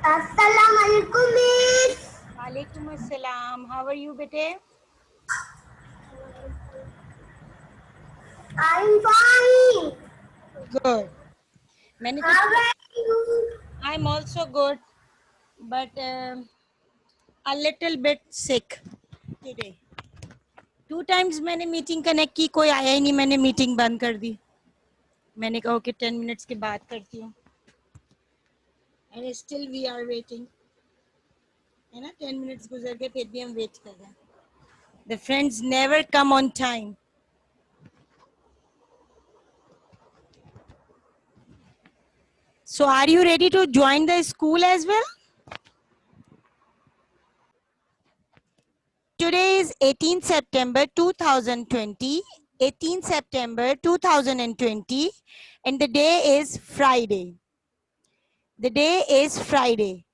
Assalamualaikum, Miss. Walaikum assalam. How are you, bete? I'm fine. Good. मैंने तो How are you? I'm also good, but a little bit sick today. 2 times मैंने meeting connect की, कोई आया ही नहीं, मैंने meeting बंद कर दी. मैंने कहा कि 10 मिनट्स के बाद करती हूँ. And still we are waiting. है ना, 10 मिनट्स गुजर गए फिर भी हम वेट कर रहे हैं. The friends never come on time. So are you ready to join the school as well? Today is 18th September 2020, 18th September 2020, and the day is Friday. The day is Friday.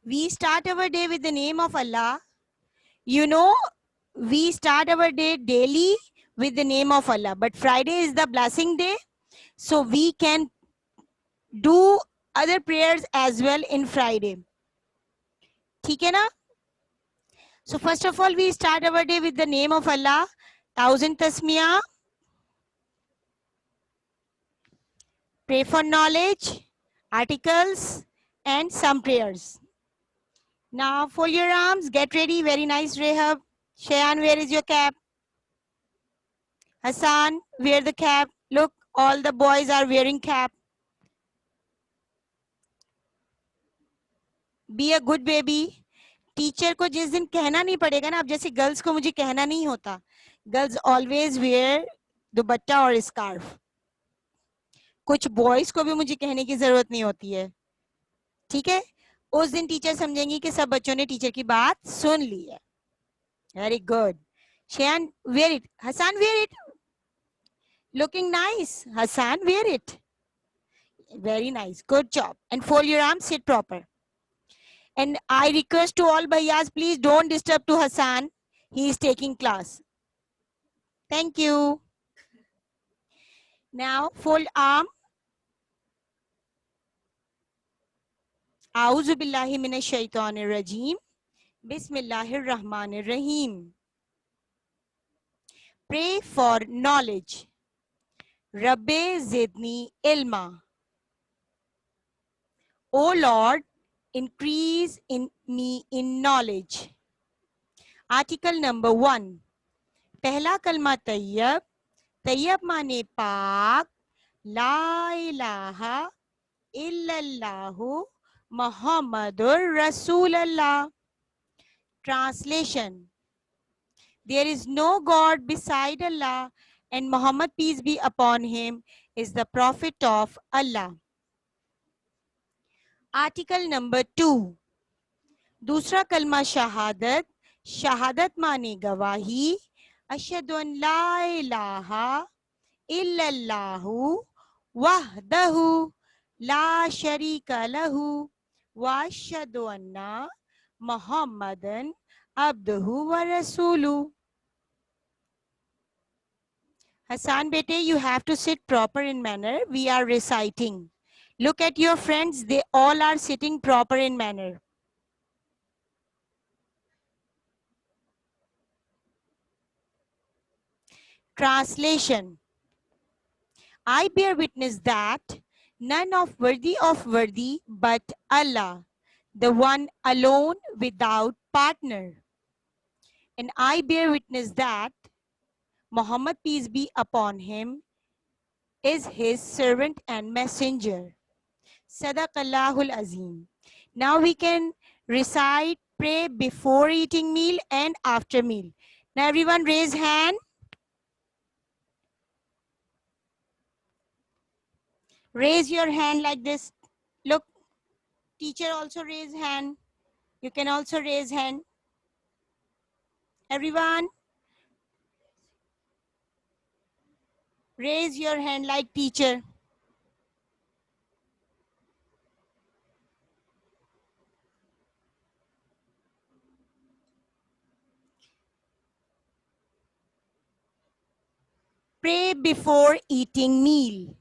We start our day with the name of Allah. You know, we start our day daily with the name of Allah, but Friday is the blessing day, so we can do other prayers as well in Friday. ठीक है ना? So first of all, we start our day with the name of Allah. 1000 tasmiyah. Pray for knowledge, articles, and some prayers. Now fold your arms, get ready. Very nice, Rehab. Shayan, where is your cap? Hassan, wear the cap. Look, all the boys are wearing cap. Be a good baby. Teacher को जिस दिन कहना नहीं पड़ेगा ना, अब जैसे girls को मुझे कहना नहीं होता, गर्ल्स ऑलवेज वेयर दुपट्टा और स्कार्फ. कुछ बॉयज को भी मुझे कहने की जरूरत नहीं होती है. ठीक है, उस दिन टीचर समझेंगी कि सब बच्चों ने टीचर की बात सुन ली है. Very good. Shayan, wear it. Hassan, wear it. Looking nice. Hassan, wear it. Very nice. Good job. And fold your arms, sit proper. And I request to all bhaiyas, please don't disturb to Hassan. He is taking class. Thank you. Now fold arm. A'udhu billahi minash shaitanir rajim. Bismillahir rahmanir rahim. Pray for knowledge. Rabbe zidni ilma. O Lord, increase in me in knowledge. Article number 1. पहला कलमा तैयब. तैयब माने पाक. ला इलाहा illallahu Muhammadur Rasulullah. Translation. There is no God beside Allah, and Muhammad, peace be upon him, is the prophet of Allah. Article number 2. दूसरा कलमा शहादत. शहादत माने गवाही. अशहदु अन ला इलाहा इल्लल्लाहु वहदहु ला शरीका लहु व अशहदु अन्ना मुहम्मदन अब्दुहु व रसूलुहु. Hassan bete, you have to sit proper in manner. We are reciting. Look at your friends, they all are sitting proper in manner. Translation. I bear witness that none of worthy but Allah, the one alone without partner. And I bear witness that Muhammad, peace be upon him, is his servant and messenger. Sadaqallahul Azim. Now we can recite, pray before eating meal and after meal. Now everyone raise hand. Raise your hand like this. Look, teacher also raise hand. You can also raise hand. Everyone, raise your hand like teacher. Pray before eating meal.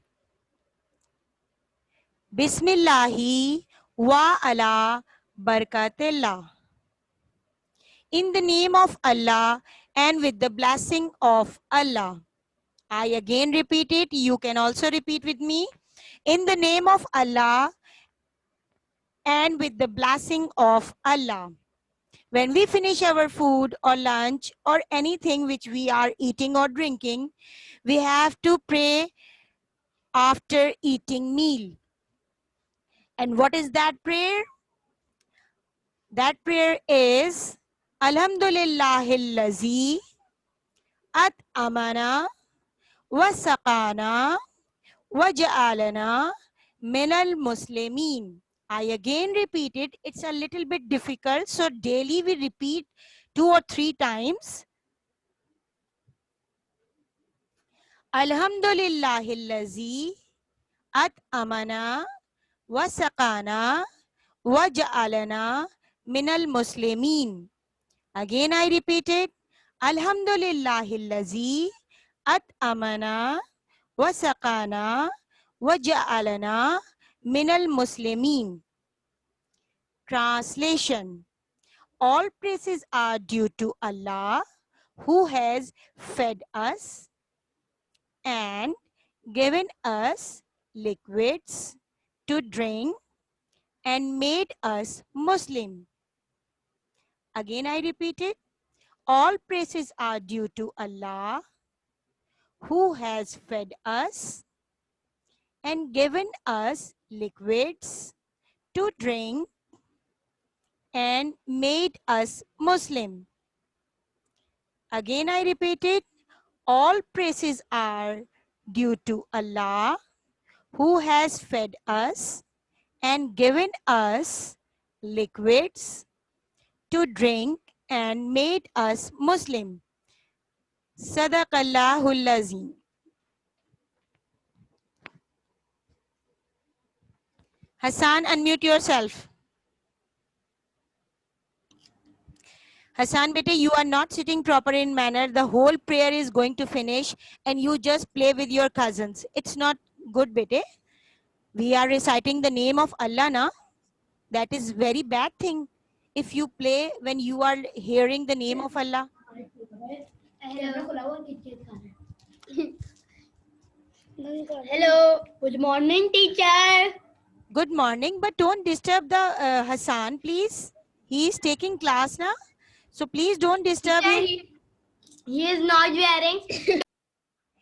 Bismillahi wa ala barakatillah. In the name of Allah and with the blessing of Allah. I again repeat it. You can also repeat with me. In the name of Allah and with the blessing of Allah. When we finish our food or lunch or anything which we are eating or drinking, we have to pray after eating meal. And what is that prayer? That prayer is Alhamdulillahillazi at amana wa saqana wa ja'alana minal muslimin. I again repeat it. It's a little bit difficult. So daily we repeat 2 or 3 times. Alhamdulillahillazi at amana wa saqana wa ja'alana minal muslimin. Again I repeat it. Alhamdulillahillazi at amana wa saqana wa ja'alana minal muslimin. Translation. All praises are due to Allah who has fed us and given us liquids to drink and made us Muslim. Again I repeat it. All praises are due to Allah who has fed us and given us liquids to drink and made us Muslim. Again I repeat it. All praises are due to Allah who has fed us and given us liquids to drink and made us Muslim. Sadaqallahul Azim. Hassan, unmute yourself. Hassan, bete, you are not sitting proper in manner. The whole prayer is going to finish and you just play with your cousins. It's not good, bete. We are reciting the name of Allah, na? That is very bad thing. If you play when you are hearing the name of Allah. Hello. Good morning, teacher. Good morning, but don't disturb the Hassan, please. He is taking class now. So please don't disturb him. He is not wearing.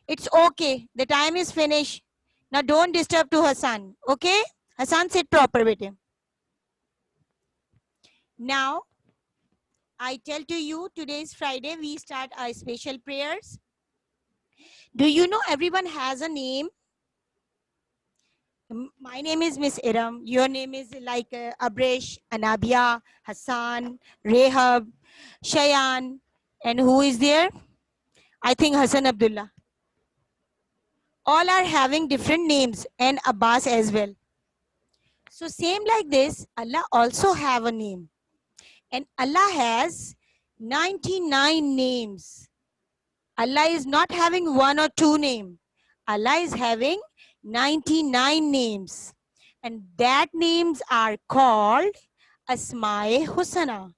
It's okay. The time is finished. Now don't disturb to Hassan. Okay? Hassan, sit proper with him. Now, I tell to you, today is Friday. We start our special prayers. Do you know everyone has a name? My name is Miss Iram. Your name is like Abresh, Anabia, Hassan, Rehab, Shayan. And who is there? I think Hassan Abdullah. All are having different names and Abbas as well. So same like this, Allah also have a name. And Allah has 99 names. Allah is not having 1 or 2 names. Allah is having 99 names. And that names are called Asmae Husna.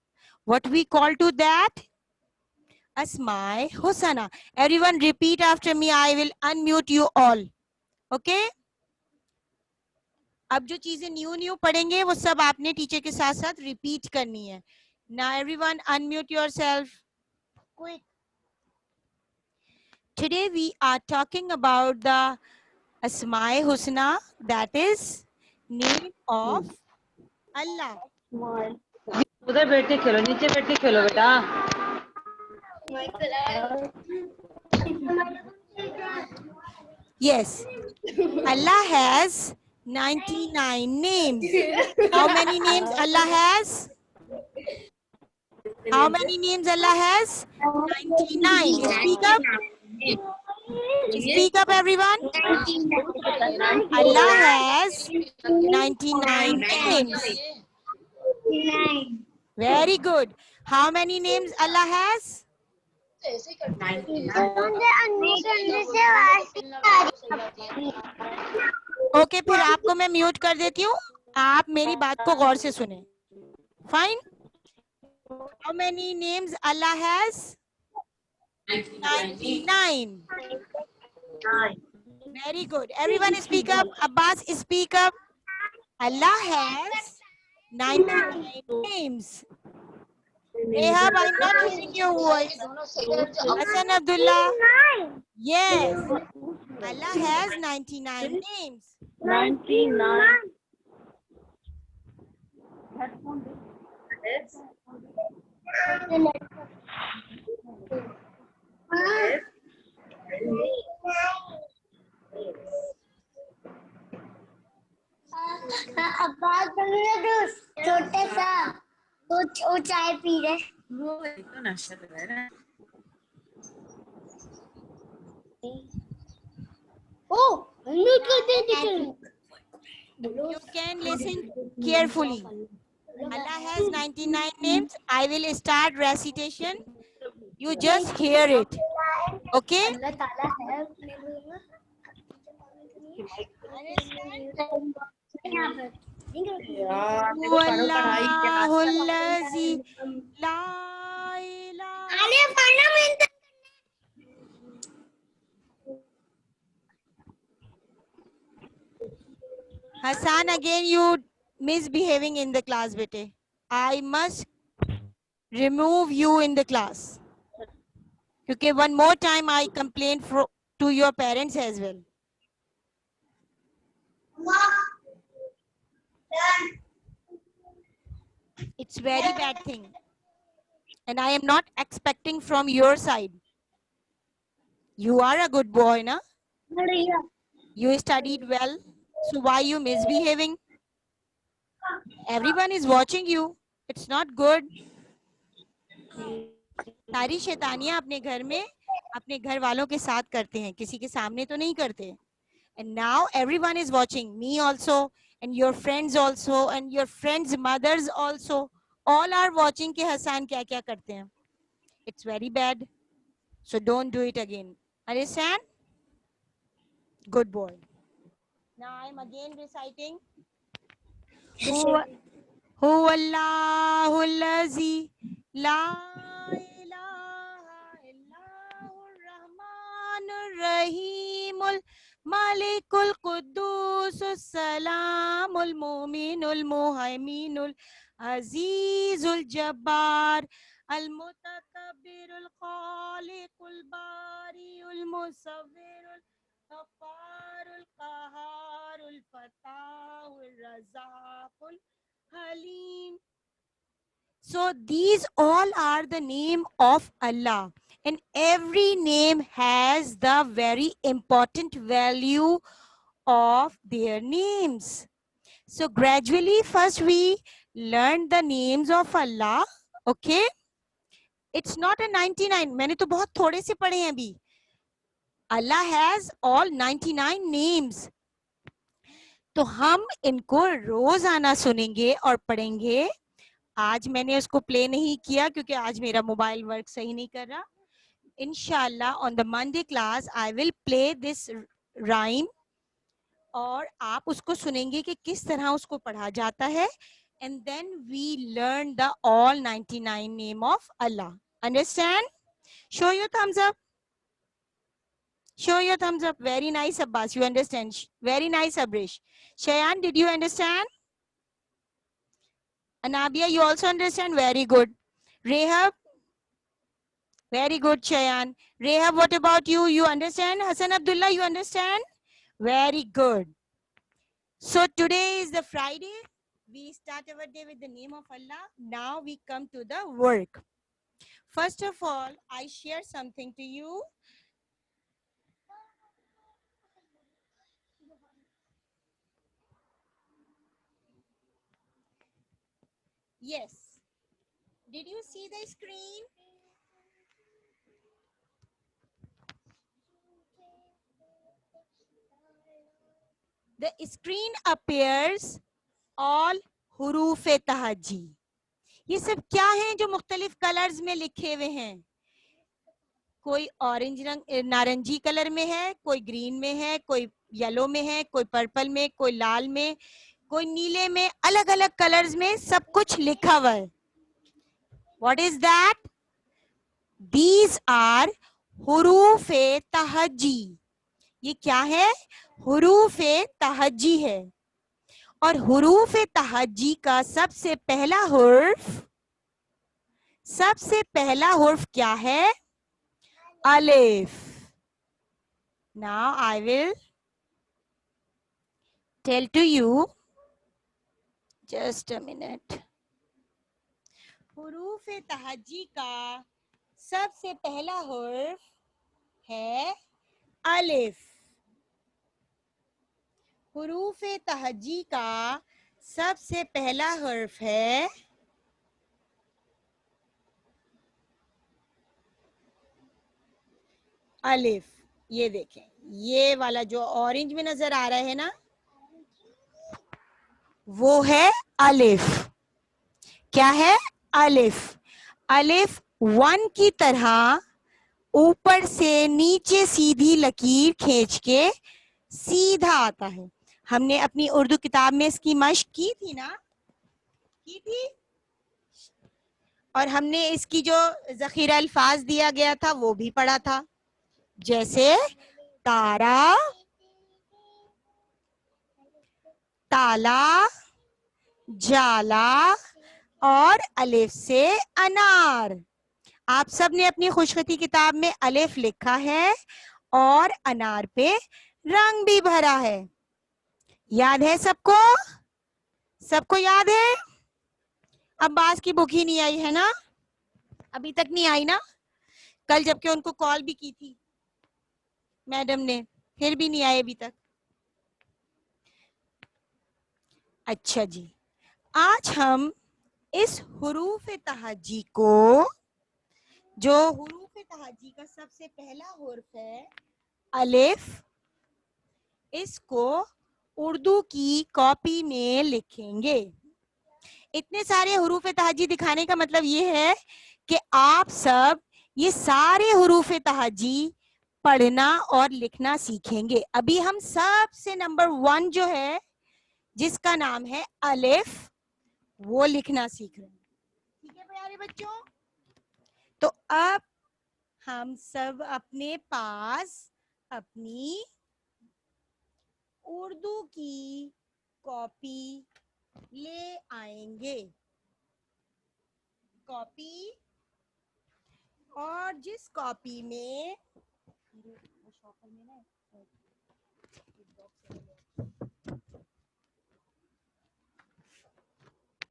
What we call to that? Asmae Husna. Everyone repeat after me. I will unmute you all. Okay? अब जो चीजें new पढ़ेंगे वो सब आपने teacher के साथ साथ रिपीट करनी है. Now everyone unmute yourself. Quick. Today we are talking about the Asmae Husna, that is name of Allah. उधर बैठ के खेलो, नीचे बैठ के खेलो बेटा. Yes. Allah has 99 names. How many names Allah has? How many names Allah has? 99. Speak up. Speak up, everyone. Allah has 99 names. Very good. How many names Allah has? Okay फिर आपको मैं म्यूट कर देती हूँ. आप मेरी बात को गौर से सुने. Fine. How many names Allah has? 99. Very good. Everyone speak up. Abbas, speak up. Allah has 99 names. Rehab, I'm not hearing your voice. Hassan Abdullah. Yes. Allah has 99 names. 99. Abbas छोटे सा वो चाय पी रहे. Oh, म्यूट कर दे teacher. You can listen carefully. Allah has 99 names. I will start recitation. You just hear it. Okay? अल्लाह ताला है. Wallahullazi la ilaha. Hassan, again you misbehaving in the class, bete. I must remove you in the class. Okay, one more time I complain to your parents as well. It's very bad thing. And I am not expecting from your side. You are a good boy, na? You studied well. So why you misbehaving? Everyone is watching you. It's not good. सारी शैतानियां अपने घर में अपने घर वालों के साथ करते हैं, किसी के सामने तो नहीं करते. And now everyone is watching, me also, and your friends also, and your friends' mothers also. All are watching कि हसन क्या क्या करते हैं. It's very bad. So don't do it again. Understand? Good boy. Now I'm again reciting. Huwallahu allazi la ilaha illahur rahmanur rahimul malikul qudusus salamul mu'minul muhaiminul azizul jabbar al mutakabbirul khaliqul bariul musawwirul ghafarul qaharul fatahul razaqul halim. So these all are the name of Allah, and every name has the very important value of their names. So gradually first we learn the names of Allah. Okay, it's not a 99. मैंने तो बहुत थोड़े से पढ़े हैं अभी. Allah has all 99 names. तो हम इनको रोजाना सुनेंगे और पढ़ेंगे. आज मैंने उसको प्ले नहीं किया क्योंकि आज मेरा मोबाइल वर्क सही नहीं कर रहा. इंशाल्लाह on the Monday class I will play this rhyme और आप उसको सुनेंगे कि किस तरह उसको पढ़ा जाता है. And then we learn the all 99 name of Allah. Understand? Show your thumbs up. Show your thumbs up. Very nice, Abbas. You understand. Very nice, Abrish. Shayan, did you understand? Anabia, you also understand? Very good. Rehab? Very good, Shayan. Rehab, what about you? You understand? Hassan Abdullah, you understand? Very good. So today is the Friday. We start our day with the name of Allah. Now we come to the work. First of all, I share something to you. Yes. Did you see the screen? The screen appears all हुरूफ तहजी. ये सब क्या है जो मुख्तलिफ colours में लिखे हुए हैं? कोई ऑरेंज रंग नारंगी कलर में है, कोई ग्रीन में है, कोई येलो में है, कोई पर्पल में, कोई लाल में, कोई नीले में, अलग अलग कलर्स में सब कुछ लिखा हुआ है. What is that? These are हुरूफ तहजी. ये क्या है? हुरूफ तहजी है. और हुरूफ तहजी का सबसे पहला हुर्फ क्या है? अलिफ. Now I will tell to you. Just a minute. हुरूफ तहजी का सबसे पहला हुर्फ है अलिफ. हुरूफ तहजी का सबसे पहला हुर्फ है अलिफ. ये देखें, ये वाला जो ऑरेंज में नजर आ रहा है ना, वो है अलिफ. क्या है? अलिफ. अलिफ 1 की तरह ऊपर से नीचे सीधी लकीर खींच के सीधा आता है. हमने अपनी उर्दू किताब में इसकी मश्क की थी ना? की थी. और हमने इसकी जो जखीरा अल्फाज दिया गया था वो भी पढ़ा था, जैसे तारा, ताला, जाला और अलिफ से अनार. आप सब ने अपनी खुशखती किताब में अलिफ लिखा है और अनार पे रंग भी भरा है. याद है सबको? सबको याद है? अब्बास की बुक ही नहीं आई है ना? अभी तक नहीं आई ना? कल जबकि उनको कॉल भी की थी मैडम ने, फिर भी नहीं आए अभी तक. अच्छा जी, आज हम इस हुरूफ तहजी को, जो हुरूफ तहजी का सबसे पहला हुर्फ है अलिफ, इसको उर्दू की कॉपी में लिखेंगे. इतने सारे हुरूफ तहजी दिखाने का मतलब ये है कि आप सब ये सारे हुरूफ तहजी पढ़ना और लिखना सीखेंगे. अभी हम सबसे नंबर 1 जो है, जिसका नाम है अलिफ, वो लिखना सीख रहे हैं. ठीक है प्यारे बच्चों? तो अब हम सब अपने पास अपनी उर्दू की कॉपी ले आएंगे. कॉपी, और जिस कॉपी में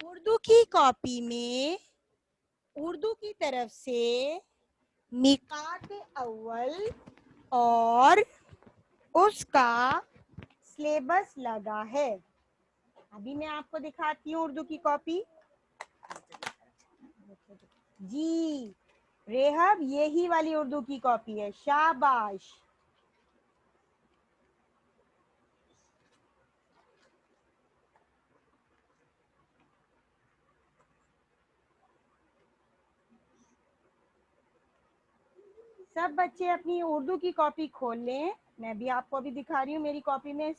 उर्दू की कॉपी में उर्दू की तरफ से मिकात अव्वल और उसका सिलेबस लगा है. अभी मैं आपको दिखाती हूँ उर्दू की कॉपी. जी रेहब, यही वाली उर्दू की कॉपी है. शाबाश. सब बच्चे अपनी उर्दू की कॉपी खोल लें. मैं भी आपको अभी दिखा रही हूँ. मेरी कॉपी में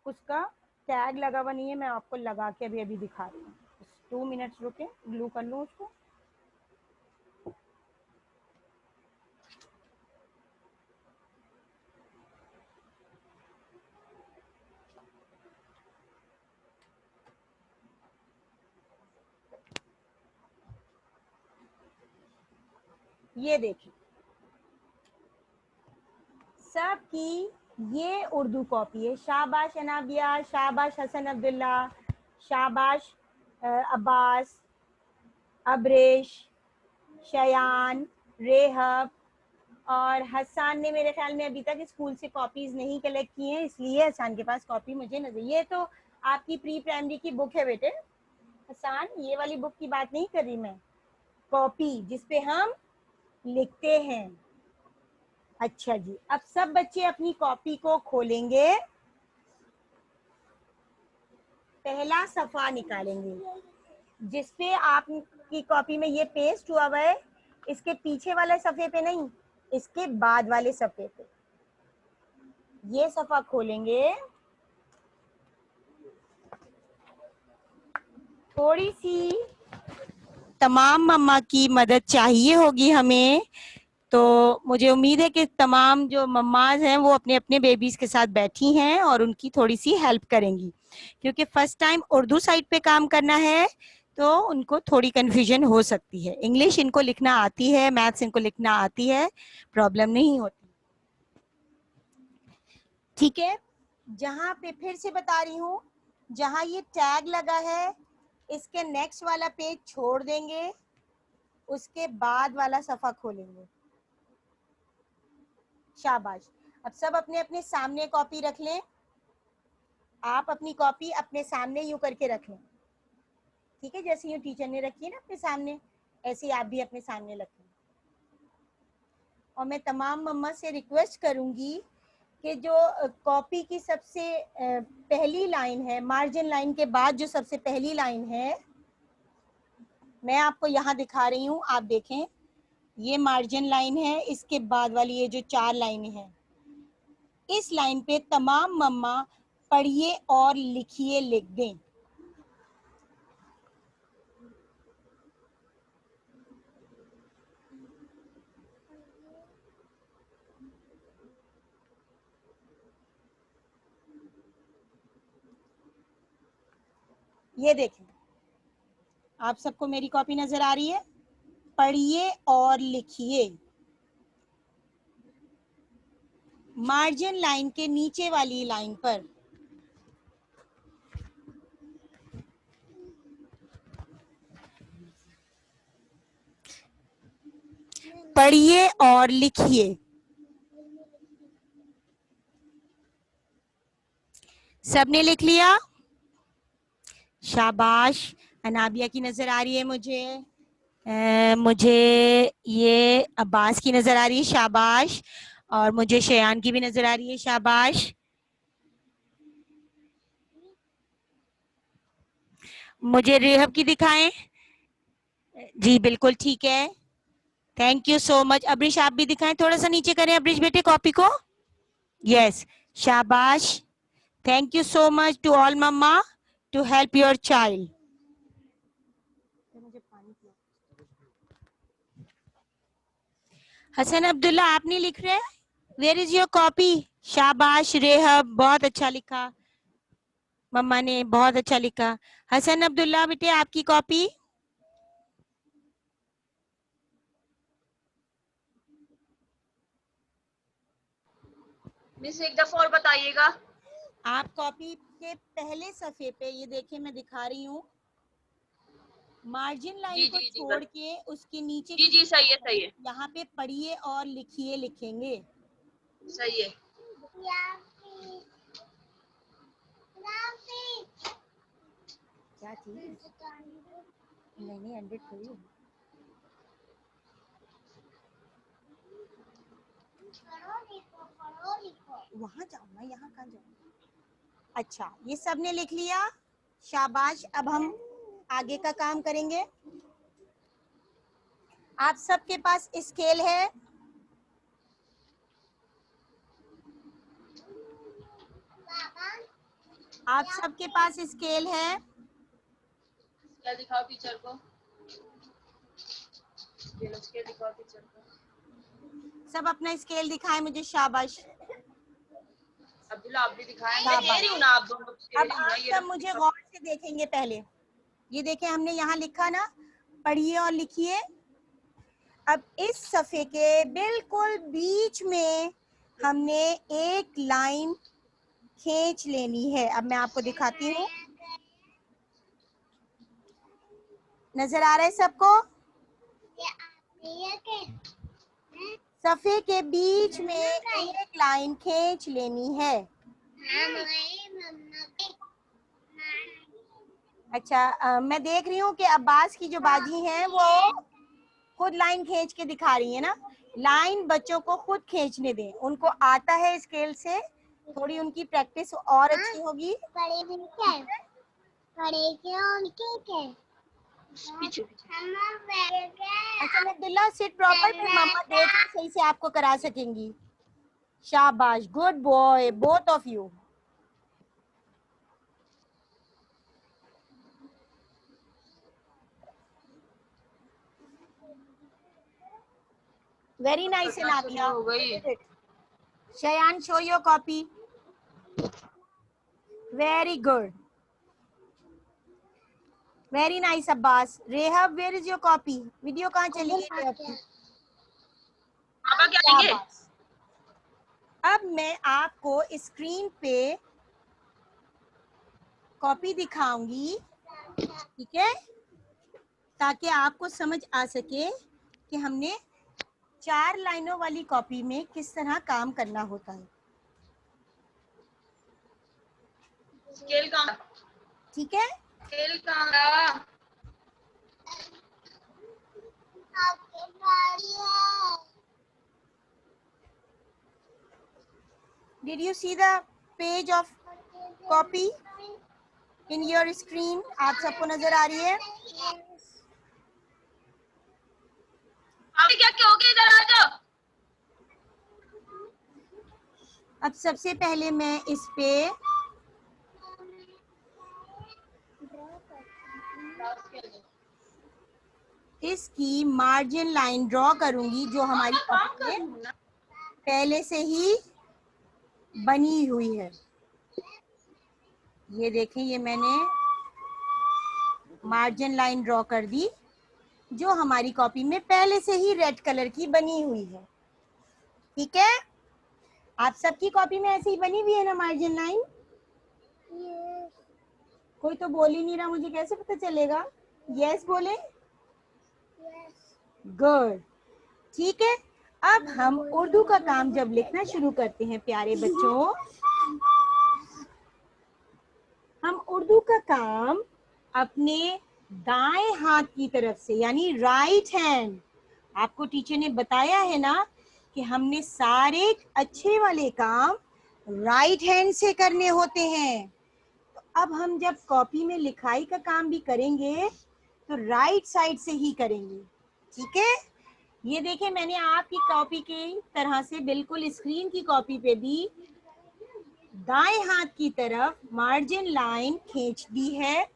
उसका टैग लगा हुआ नहीं है, मैं आपको लगा के अभी अभी दिखा रही हूँ. 2 मिनट्स रुके, ग्लू कर लूँ उसको. ये देखिए, सबकी ये उर्दू कॉपी है. शाबाश अनाबिया, शाबाश हसन अब्दुल्ला, शाबाश अब्बास, अब्रेश, शयान, रेहब और हसन ने मेरे ख्याल में अभी तक स्कूल से कॉपीज नहीं कलेक्ट की हैं, इसलिए हसन के पास कॉपी मुझे नजर. ये तो आपकी प्री प्राइमरी की बुक है बेटे, हसन, ये वाली बुक की बात नहीं कर रही मैं, कॉपी जिसपे हम लिखते हैं। अच्छा जी, अब सब बच्चे अपनी कॉपी को खोलेंगे, पहला सफा निकालेंगे जिसपे आपकी कॉपी में ये पेस्ट हुआ हुआ है, इसके पीछे वाले सफे पे नहीं, इसके बाद वाले सफे पे ये सफा खोलेंगे। थोड़ी सी तमाम मम्मा की मदद चाहिए होगी हमें, तो मुझे उम्मीद है कि तमाम जो मम्माज हैं वो अपने अपने बेबीज के साथ बैठी हैं और उनकी थोड़ी सी हेल्प करेंगी, क्योंकि फर्स्ट टाइम उर्दू साइड पे काम करना है तो उनको थोड़ी कंफ्यूजन हो सकती है। इंग्लिश इनको लिखना आती है, मैथ्स इनको लिखना आती है, प्रॉब्लम नहीं होती। ठीक है, जहां पे फिर से बता रही हूँ, जहां ये टैग लगा है इसके नेक्स्ट वाला पेज छोड़ देंगे, उसके बाद वाला सफा खोलेंगे। शाबाश। अब सब अपने अपने सामने कॉपी रख लें, आप अपनी कॉपी अपने सामने यूं करके रख लें, ठीक है, जैसे यूं टीचर ने रखी है ना अपने सामने, ऐसे ही आप भी अपने सामने रखें। और मैं तमाम मम्मा से रिक्वेस्ट करूंगी कि जो कॉपी की सबसे पहली लाइन है, मार्जिन लाइन के बाद जो सबसे पहली लाइन है, मैं आपको यहाँ दिखा रही हूँ, आप देखें, ये मार्जिन लाइन है, इसके बाद वाली ये जो 4 लाइनें हैं, इस लाइन पे तमाम मम्मा पढ़िए और लिखिए लिख दें। ये देखें, आप सबको मेरी कॉपी नजर आ रही है, पढ़िए और लिखिए। मार्जिन लाइन के नीचे वाली लाइन पर पढ़िए और लिखिए। सबने लिख लिया? शाबाश। अनाबिया की नजर आ रही है मुझे, मुझे ये अब्बास की नजर आ रही है, शाबाश। और मुझे शयान की भी नजर आ रही है, शाबाश। मुझे रेहब की दिखाएं। जी बिल्कुल ठीक है, thank you so much. Abrish आप भी दिखाएं, थोड़ा सा नीचे करें अब्रिश बेटे कॉपी को। यस, शाबाश। Thank you so much to all mamma to help your child. Hasan Abdullah आप नहीं लिख रहे? Where is your copy? शाबाश रेहब, बहुत अच्छा लिखा, मम्मा ने बहुत अच्छा लिखा। हसन अब्दुल्ला बेटे आपकी कॉपी? मिस एक दफा और बताइएगा। आप कॉपी के पहले सफे पे ये देखिए, मैं दिखा रही हूँ, मार्जिन लाइन जी को जी जी छोड़ के उसके नीचे जी की जी, सही है सही है यहाँ पे पढ़िए और लिखिए लिखेंगे। सही है। क्या चीज? नहीं 100 थोड़ी है। वहां जाओ ना, यहाँ कहाँ जाओ। अच्छा, ये सबने लिख लिया, शाबाश। अब हम आगे का काम करेंगे। आप सबके पास स्केल है? आप सबके पास स्केल है? क्या दिखाओ टीचर को, ये लो स्केल दिखाओ टीचर को। सब अपना स्केल दिखाएं मुझे, शाबाश। अब्दुल्ला आप भी दिखाएं, मैं दे रही हूँ ना, आप दोनों दे अब रही हूँ ना, आप ये सब रखो मुझे दिखाओ। गौर से देखेंगे पहले। ये देखें, हमने यहाँ लिखा ना, पढ़िए और लिखिए। अब इस सफे के बिल्कुल बीच में हमने एक लाइन खींच लेनी है। अब मैं आपको दिखाती हूँ, नजर आ रहा है सबको? सफे के बीच में एक लाइन खींच लेनी है। अच्छा, मैं देख रही हूँ कि अब्बास की जो बाजी हैं वो खुद लाइन खींच के दिखा रही है ना। लाइन बच्चों को खुद खींचने दें, उनको आता है स्केल से, थोड़ी उनकी प्रैक्टिस और अच्छी होगी। पढ़े भी क्या है? पढ़े क्यों ठीक है? पीछे अच्छा अब्दुल्ला, सिट प्रॉपर, फिर मम्मा देख के सही से आपको करा सकेंगी। शाबाश, good boy, both of you. Very nice Nadia. हो गई। Shayan, show your copy. Very good, very nice Abbas. Rehab, where is your copy? Video कहाँ चली गई रेहब की? पापा क्या लेंगे? शाबाश। अब मैं आपको स्क्रीन पे कॉपी दिखाऊंगी, ठीक है, ताकि आपको समझ आ सके कि हमने 4 लाइनों वाली कॉपी में किस तरह काम करना होता है। स्केल कहाँ? ठीक है, स्केल कहाँ? Did you see the page of copy in your screen? आप सबको नजर आ रही है? आप क्या क्या हो गया, इधर आ जाओ। अब सबसे पहले मैं इस पे इसकी मार्जिन लाइन ड्रॉ करूंगी, जो हमारी कॉपी में पहले से ही बनी हुई है। ये देखें, ये मैंने मार्जिन लाइन ड्रॉ कर दी, जो हमारी कॉपी में पहले से ही रेड कलर की बनी हुई है। ठीक है, आप सबकी कॉपी में ऐसे ही बनी हुई है ना मार्जिन लाइन? कोई तो बोल ही नहीं रहा, मुझे कैसे पता चलेगा? यस बोले। गुड, ठीक है। अब हम उर्दू का काम जब लिखना शुरू करते हैं प्यारे बच्चों, हम उर्दू का काम अपने दाएं हाथ की तरफ से, यानी राइट हैंड, आपको टीचर ने बताया है ना कि हमने सारे अच्छे वाले काम राइट हैंड से करने होते हैं। तो अब हम जब कॉपी में लिखाई का काम भी करेंगे तो राइट साइड से ही करेंगे। ठीक है, ये देखें, मैंने आपकी कॉपी की तरह से बिल्कुल स्क्रीन की कॉपी पे भी दाएं हाथ की तरफ मार्जिन लाइन खींच दी है।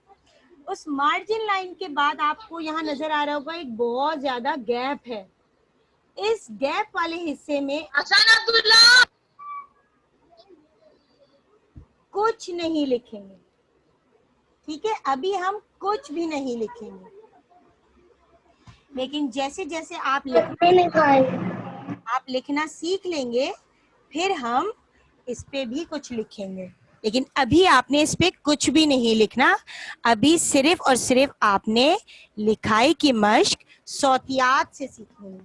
उस मार्जिन लाइन के बाद आपको यहाँ नजर आ रहा होगा एक बहुत ज्यादा गैप है। इस गैप वाले हिस्से में हसन अब्दुल्ला कुछ नहीं लिखेंगे। ठीक है, अभी हम कुछ भी नहीं लिखेंगे, लेकिन जैसे जैसे आप लिखना सीख लेंगे, फिर हम इस पे भी कुछ लिखेंगे। लेकिन अभी आपने इस पे कुछ भी नहीं लिखना। अभी सिर्फ और सिर्फ आपने लिखाई की मश्क सौतियात से सीखनी है।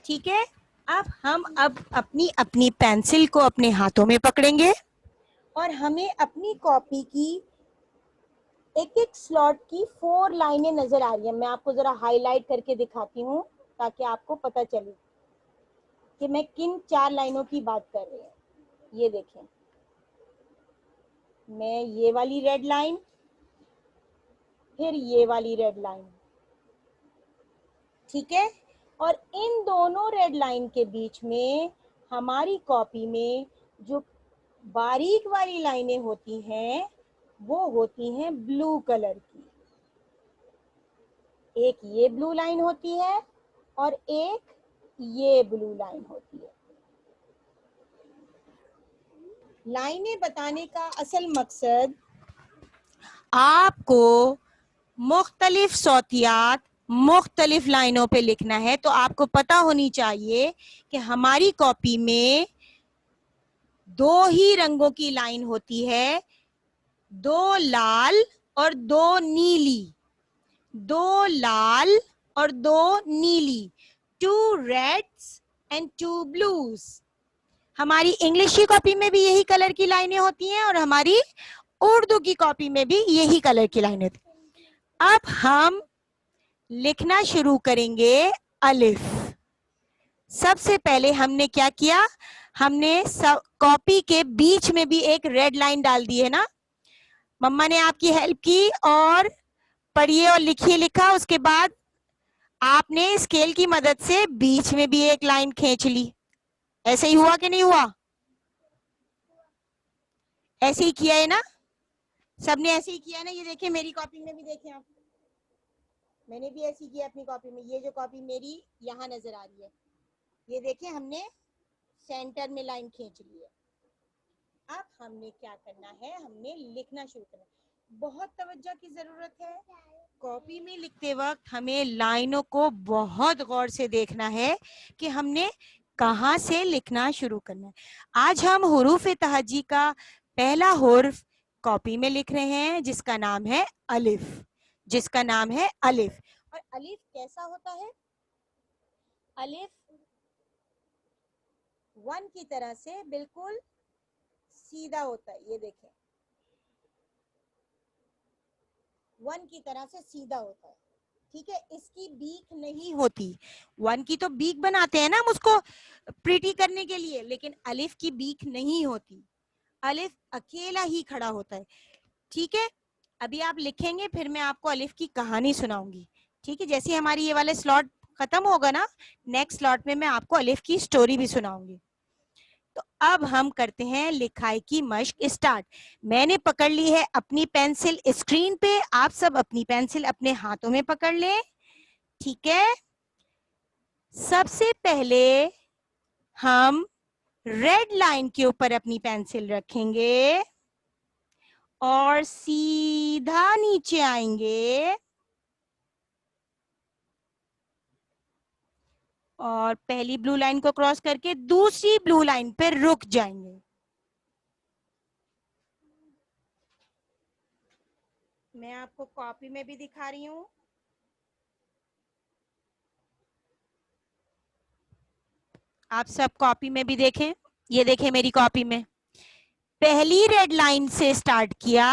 ठीक है, अब अपनी अपनी पेंसिल को अपने हाथों में पकड़ेंगे और हमें अपनी कॉपी की एक एक स्लॉट की 4 लाइनें नजर आ रही हैं। मैं आपको जरा हाईलाइट करके दिखाती हूँ ताकि आपको पता चले कि मैं किन 4 लाइनों की बात कर रही हूँ। ये देखें, मैं ये वाली रेड लाइन, फिर ये वाली रेड लाइन, ठीक है, और इन दोनों रेड लाइन के बीच में हमारी कॉपी में जो बारीक वाली लाइनें होती हैं वो होती हैं ब्लू कलर की। एक ये ब्लू लाइन होती है और एक ये ब्लू लाइन होती है। लाइनें बताने का असल मकसद आपको मुख्तलिफ सौतियात मुख्तलिफ लाइनों पे लिखना है। तो आपको पता होनी चाहिए कि हमारी कॉपी में 2 ही रंगों की लाइन होती है, 2 लाल और 2 नीली, 2 लाल और 2 नीली, 2 रेड्स एंड 2 ब्लूज। हमारी इंग्लिश की कॉपी में भी यही कलर की लाइनें होती हैं और हमारी उर्दू की कॉपी में भी यही कलर की लाइन होती। अब हम लिखना शुरू करेंगे अलिफ। सबसे पहले हमने क्या किया, हमने कॉपी के बीच में भी एक रेड लाइन डाल दी है ना। मम्मा ने आपकी हेल्प की और पढ़िए और लिखिए लिखा। उसके बाद आपने स्केल की मदद से बीच में भी एक लाइन खींच ली। ऐसे ही हुआ कि नहीं हुआ? ऐसे ही किया है ना, सबने ऐसे ही किया ना। ये देखिए मेरी कॉपी में भी देखें आप, मैंने भी ऐसे ही किया अपनी कॉपी में। ये जो कॉपी मेरी यहाँ नजर आ रही है, ये देखिए हमने सेंटर में लाइन खींच ली है। अब हमने क्या करना है, हमने लिखना शुरू करना है। बहुत तवज्जो की जरूरत है। कॉपी में लिखते वक्त हमें लाइनों को बहुत गौर से देखना है कि हमने कहाँ से लिखना शुरू करना है। आज हम हुरूफ तहजी का पहला हुर्फ कॉपी में लिख रहे हैं, जिसका नाम है अलिफ, जिसका नाम है अलिफ। और अलिफ कैसा होता है? अलिफ वन की तरह से बिल्कुल सीधा होता है। ये देखें, वन की तरह से सीधा होता है, ठीक है। इसकी बीक नहीं होती। वन की तो बीक बनाते हैं ना हम उसको प्रिटी करने के लिए, लेकिन अलिफ की बीक नहीं होती। अलिफ अकेला ही खड़ा होता है, ठीक है। अभी आप लिखेंगे, फिर मैं आपको अलिफ की कहानी सुनाऊंगी, ठीक है। जैसे हमारी ये वाले स्लॉट खत्म होगा ना, नेक्स्ट स्लॉट में मैं आपको अलिफ की स्टोरी भी सुनाऊंगी। तो अब हम करते हैं लिखाई की मश्क स्टार्ट। मैंने पकड़ ली है अपनी पेंसिल स्क्रीन पे, आप सब अपनी पेंसिल अपने हाथों में पकड़ लें, ठीक है। सबसे पहले हम रेड लाइन के ऊपर अपनी पेंसिल रखेंगे और सीधा नीचे आएंगे और पहली ब्लू लाइन को क्रॉस करके दूसरी ब्लू लाइन पे रुक जाएंगे। मैं आपको कॉपी में भी दिखा रही हूं। आप सब कॉपी में भी देखें। ये देखें मेरी कॉपी में पहली रेड लाइन से स्टार्ट किया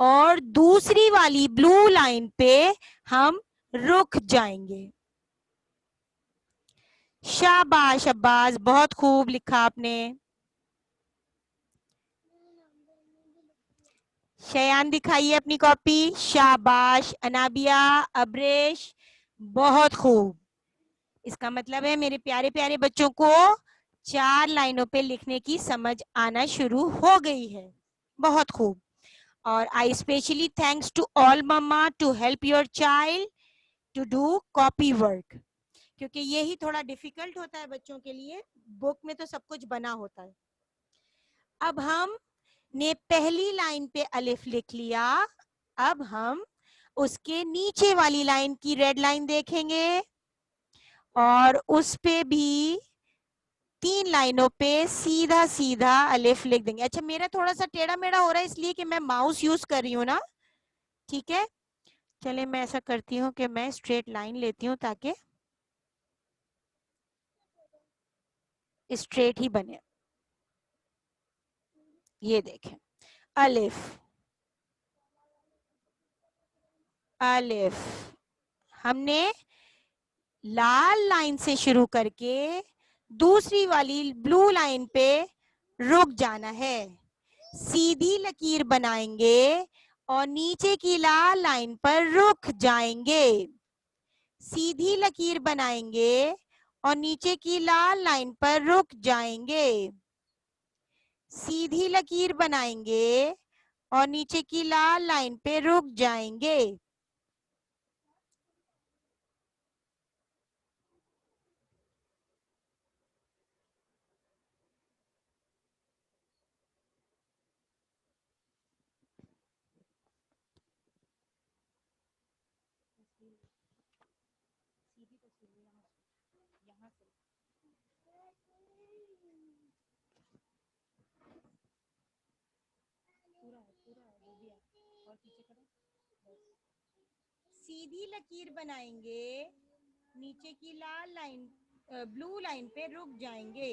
और दूसरी वाली ब्लू लाइन पे हम रुक जाएंगे। शाबाश अब्बास, बहुत खूब लिखा आपने। शयान दिखाइए अपनी कॉपी। शाबाश अनाबिया, अब्रेश, बहुत खूब। इसका मतलब है मेरे प्यारे प्यारे बच्चों को 4 लाइनों पे लिखने की समझ आना शुरू हो गई है। बहुत खूब। और I specially thanks to all mamma to help your child to do copy work, क्योंकि यही थोड़ा डिफिकल्ट होता है बच्चों के लिए। बुक में तो सब कुछ बना होता है। अब हम ने पहली लाइन पे अलिफ लिख लिया। अब हम उसके नीचे वाली लाइन की रेड लाइन देखेंगे और उस पे भी 3 लाइनों पे सीधा सीधा अलिफ लिख देंगे। अच्छा, मेरा थोड़ा सा टेढ़ा मेढ़ा हो रहा है इसलिए कि मैं माउस यूज कर रही हूँ ना, ठीक है। चले मैं ऐसा करती हूँ कि मैं स्ट्रेट लाइन लेती हूँ ताकि स्ट्रेट ही बने। ये देखें अलिफ, अलिफ हमने लाल लाइन से शुरू करके दूसरी वाली ब्लू लाइन पे रुक जाना है। सीधी लकीर बनाएंगे और नीचे की लाल लाइन पर रुक जाएंगे। सीधी लकीर बनाएंगे और नीचे की लाल लाइन पर रुक जाएंगे। सीधी लकीर बनाएंगे और नीचे की लाल लाइन पे रुक जाएंगे। सीधी लकीर बनाएंगे, नीचे की लाल लाइन ब्लू लाइन पे रुक जाएंगे।